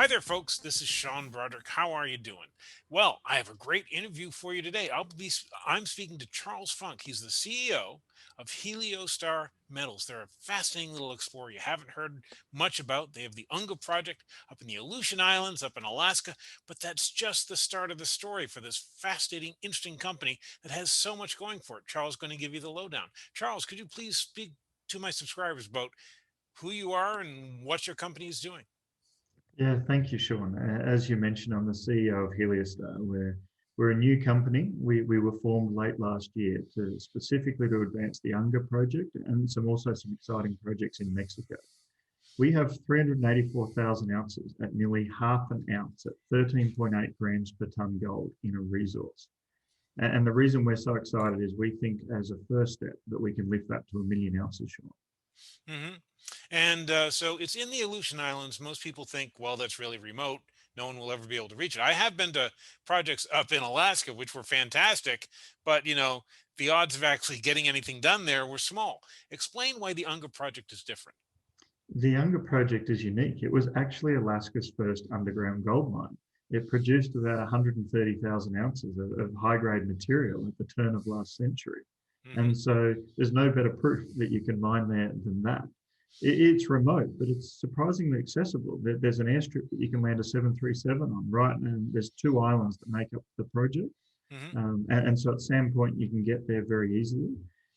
there, folks. This is Sean Broderick. How are you doing? Well, I have a great interview for you today. I'm speaking to Charles Funk. He's the CEO of Heliostar Metals. They're a fascinating little explorer you haven't heard much about. They have the Unga project up in the Aleutian Islands, up in Alaska, but that's just the start of the story for this fascinating, interesting company that has so much going for it. Charles is going to give you the lowdown. Charles, could you please speak to my subscribers about who you are and what your company is doing? Yeah, thank you, Sean. As you mentioned, I'm the CEO of Heliostar. We're a new company. We were formed late last year to specifically to advance the Unga project and some exciting projects in Mexico. We have 384,000 ounces at nearly half an ounce at 13.8 grams per ton gold in a resource. And the reason we're so excited is we think as a first step that we can lift that to 1 million ounces, Sean. hmm And so it's in the Aleutian Islands. Most people think, well, that's really remote. No one will ever be able to reach it. I have been to projects up in Alaska, which were fantastic, but the odds of actually getting anything done there were small. Explain why the Unga project is different. The Unga project is unique. It was actually Alaska's first underground gold mine. It produced about 130,000 ounces of high-grade material at the turn of last century. hmm And so there's no better proof that you can mine there than that. It's remote, but it's surprisingly accessible. There's an airstrip that you can land a 737 on, right? And there's two islands that make up the project. hmm And so at Sandpoint, you can get there very easily.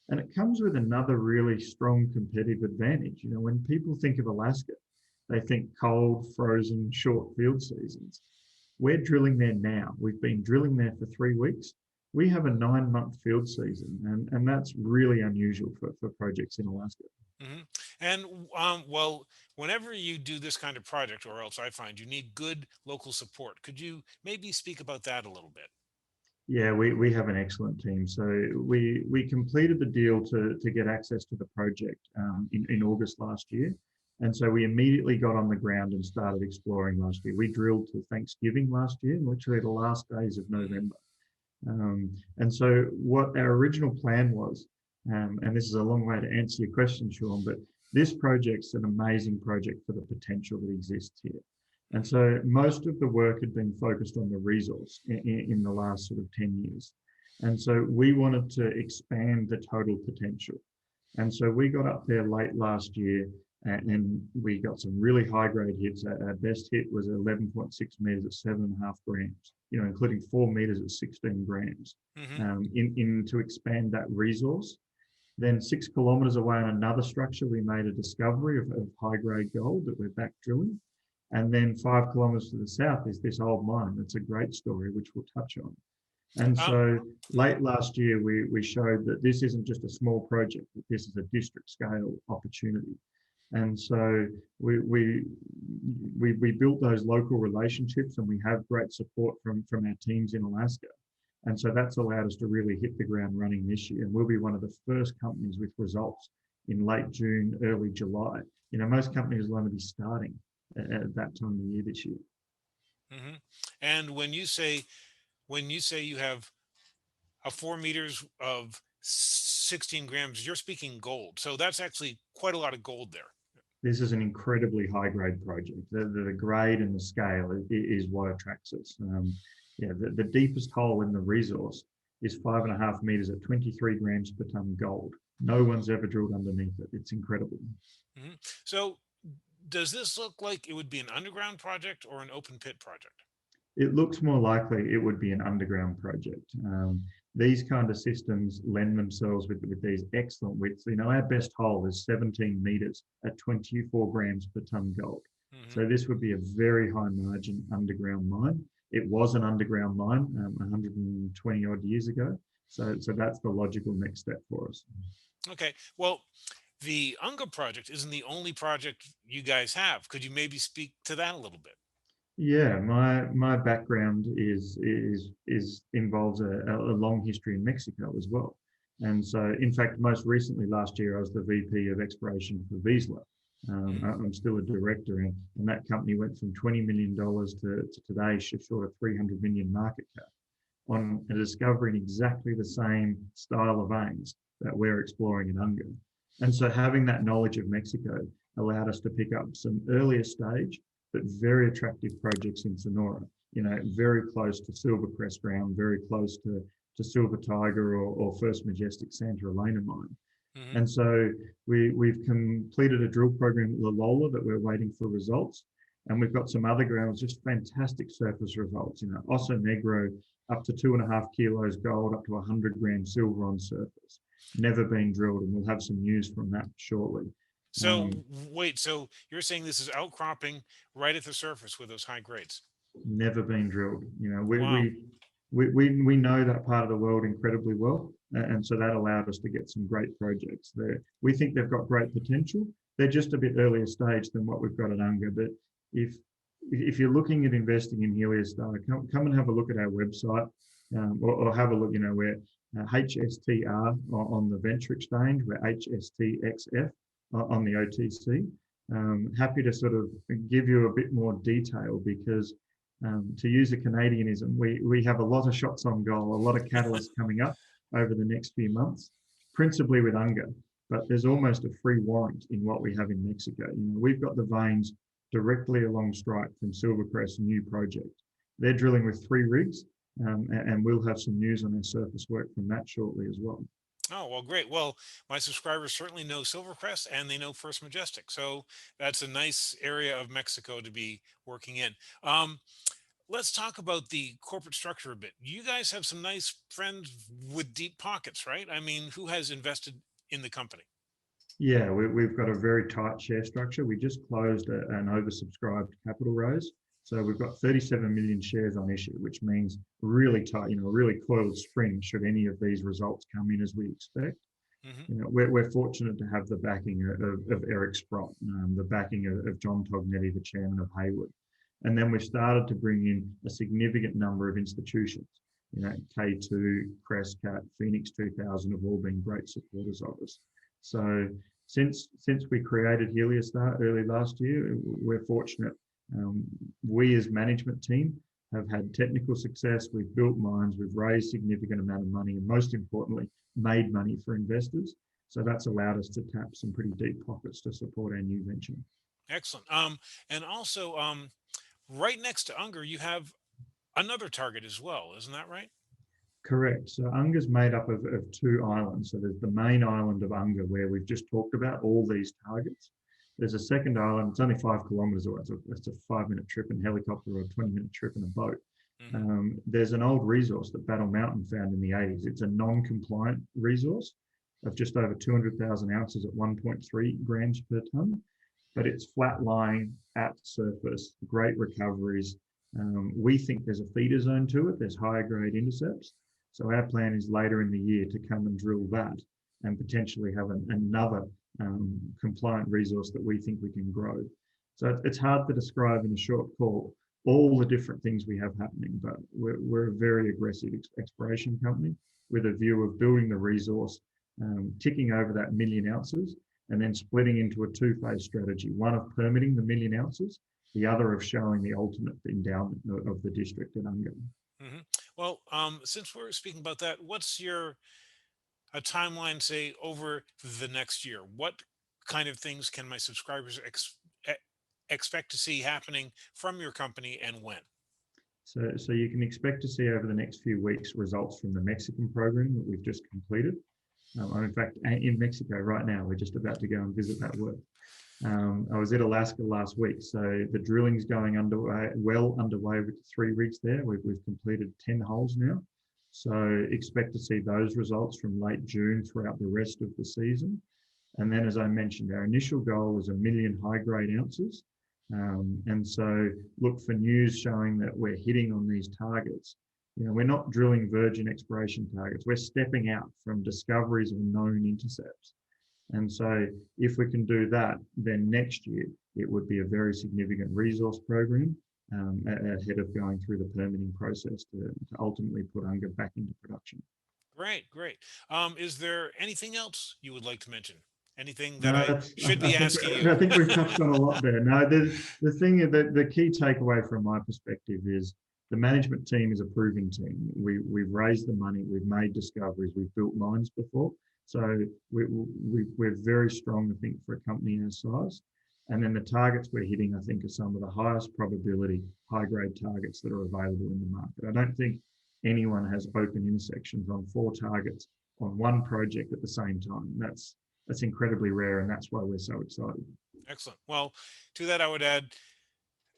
And it comes with another really strong competitive advantage. When people think of Alaska, they think cold, frozen, short field seasons. We're drilling there now. We've been drilling there for 3 weeks. We have a 9-month field season, and that's really unusual for projects in Alaska. hmm And well, whenever you do this kind of project, or else I find you need good local support. Could you maybe speak about that a little bit? Yeah, we have an excellent team. So we completed the deal to get access to the project in August last year. And so we immediately got on the ground and started exploring last year. We drilled to Thanksgiving last year, literally the last days of hmm November. And so what our original plan was, and this is a long way to answer your question, Sean, but this project's an amazing project for the potential that exists here. And hmm so most of the work had been focused on the resource in the last sort of 10 years. And so we wanted to expand the total potential. And so we got up there late last year and we got some really high grade hits. Our best hit was 11.6 meters at 7.5 grams, including 4 meters at 16 grams hmm in to expand that resource. Then 6 kilometers away on another structure, we made a discovery of high grade gold that we're back drilling. And then 5 kilometers to the south is this old mine. That's a great story, which we'll touch on. And Um, so late last year, we showed that this isn't just a small project, that this is a district scale opportunity. And so we built those local relationships and we have great support from our teams in Alaska. And so that's allowed us to really hit the ground running this year. And we'll be one of the first companies with results in late June, early July. Most companies will only be starting at that time of year this year. hmm And when you say you have a 4 meters of 16 grams, you're speaking gold. So that's actually quite a lot of gold there. This is an incredibly high grade project. The grade and the scale is what attracts us. Yeah, the deepest hole in the resource is 5.5 meters at 23 grams per ton gold. No one's ever drilled underneath it. It's incredible. hmm So does this look like it would be an underground project or an open pit project? It looks more likely it would be an underground project. These kind of systems lend themselves with these excellent widths. Our best hole is 17 meters at 24 grams per ton gold. hmm So this would be a very high margin underground mine. It was an underground mine 120 odd years ago. So that's the logical next step for us. Okay. Well, the Unga project isn't the only project you guys have. Could you maybe speak to that a little bit? Yeah, my background is involves a long history in Mexico as well. And so, in fact, most recently last year, I was the VP of exploration for Vizsla. I'm still a director, and that company went from $20 million to today short of 300 million market cap on a discovery in exactly the same style of veins that we're exploring in Unga. And so having that knowledge of Mexico allowed us to pick up some earlier stage, but very attractive projects in Sonora. Very close to Silvercrest ground, very close to Silver Tiger or First Majestic Santa Elena mine. Hmm. And so we've completed a drill program at La Lola that we're waiting for results. And we've got some other grounds, just fantastic surface results. Oso Negro up to 2.5 kilos gold, up to 100 grams silver on surface. Never been drilled, and we'll have some news from that shortly. So Um, wait, so you're saying this is outcropping right at the surface with those high grades? Never been drilled. Wow. We know that part of the world incredibly well, and so that allowed us to get some great projects there. We think they've got great potential. They're just a bit earlier stage than what we've got at Unga, but if if you're looking at investing in Heliostar, come and have a look at our website, or have a look. We're HSTR on the venture exchange. We're HSTXF on the OTC. Happy to sort of give you a bit more detail because, to use a Canadianism, we have a lot of shots on goal, a lot of catalysts coming up over the next few months, principally with Unga. But there's almost a free warrant in what we have in Mexico. We've got the veins directly along strike from Silvercrest's new project. They're drilling with 3 rigs, and we'll have some news on our surface work from that shortly as well. Oh, well, great. Well, my subscribers certainly know Silvercrest and they know First Majestic. So that's a nice area of Mexico to be working in. Um, let's talk about the corporate structure a bit. You guys have some nice friends with deep pockets, right? I mean, who has invested in the company? Yeah, we've got a very tight share structure. We just closed an oversubscribed capital raise. So we've got 37 million shares on issue, which means really tight, a really coiled spring should any of these results come in as we expect. Hmm. We're fortunate to have the backing of Eric Sprott, the backing of John Tognetti, the chairman of Hayward. And then we've started to bring in a significant number of institutions. K2, Crescat, Phoenix 2000 have all been great supporters of us. So since we created Heliostar early last year, we're fortunate. We as management team have had technical success. We've built mines, we've raised significant amount of money, and most importantly, made money for investors. So that's allowed us to tap some pretty deep pockets to support our new venture. Excellent. And also, right next to Unger, you have another target as well. Isn't that right? Correct. So Unga is made up of 2 islands. So there's the main island of Unga where we've just talked about all these targets. There's a second island. It's only 5 kilometres away. So it's a 5-minute trip in helicopter or a 20-minute trip in a boat. Hmm. There's an old resource that Battle Mountain found in the 80s. It's a non-compliant resource of just over 200,000 ounces at 1.3 grams per tonne, but it's flat lying at surface, great recoveries. We think there's a feeder zone to it. There's higher grade intercepts. So our plan is later in the year to come and drill that and potentially have another compliant resource that we think we can grow. So it's hard to describe in a short call all the different things we have happening, but we're a very aggressive exploration company with a view of building the resource, ticking over that 1,000,000 ounces, and then splitting into a 2-phase strategy, one of permitting the 1,000,000 ounces, the other of showing the ultimate endowment of the district in Unga. Hmm. Well, since we're speaking about that, what's your a timeline, say, over the next year? What kind of things can my subscribers e- expect to see happening from your company and when? So you can expect to see over the next few weeks results from the Mexican program that we've just completed. I'm in fact in Mexico right now. We're just about to go and visit that work. I was in Alaska last week, so the drilling's going well underway with the 3 rigs there. We've completed 10 holes now. So expect to see those results from late June throughout the rest of the season. And then, as I mentioned, our initial goal was 1,000,000 high-grade ounces. And so look for news showing that we're hitting on these targets. We're not drilling virgin exploration targets. We're stepping out from discoveries of known intercepts. And so if we can do that, then next year it would be a very significant resource program, ahead of going through the permitting process to ultimately put Unga back into production. Great, great. Is there anything else you would like to mention? Anything that No, I should I be think asking I you? think we've touched on a lot there. No, the thing that the key takeaway from my perspective is the management team is a proven team. We've raised the money, we've made discoveries, we've built mines before, so we're very strong, I think, for a company our size. And then the targets we're hitting, I think, are some of the highest probability, high grade targets that are available in the market. I don't think anyone has open intersections on 4 targets on one project at the same time. That's incredibly rare, and that's why we're so excited. Excellent. Well, to that, I would add,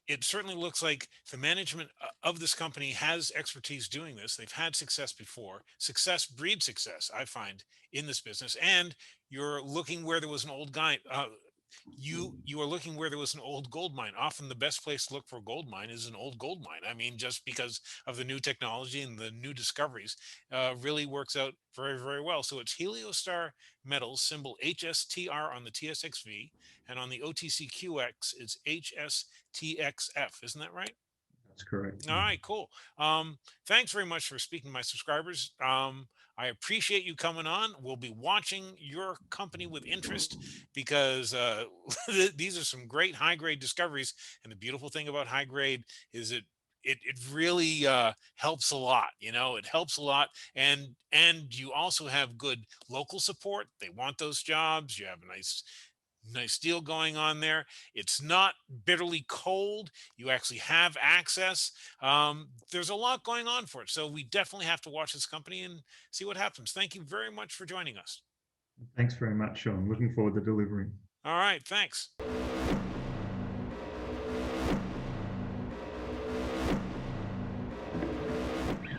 it certainly looks like the management of this company has expertise doing this. They've had success before. Success breeds success, I find, in this business. And you're looking where there was an old guy. You are looking where there was an old gold mine. Often the best place to look for a gold mine is an old gold mine. I mean, just because of the new technology and the new discoveries, really works out very, very well. So it's Heliostar Metals, symbol HSTR on the TSXV, and on the OTCQX, it's HSTXF. Isn't that right? That's correct. All right, cool. Thanks very much for speaking to my subscribers. I appreciate you coming on. We'll be watching your company with interest because these are some great high grade discoveries. And the beautiful thing about high grade is it really helps a lot. You know, it helps a lot, and you also have good local support. They want those jobs. You have a nice deal going on there. It's not bitterly cold. You actually have access. There's a lot going on for it. So we definitely have to watch this company and see what happens. Thank you very much for joining us. Thanks very much, Sean. Looking forward to delivering. All right. Thanks.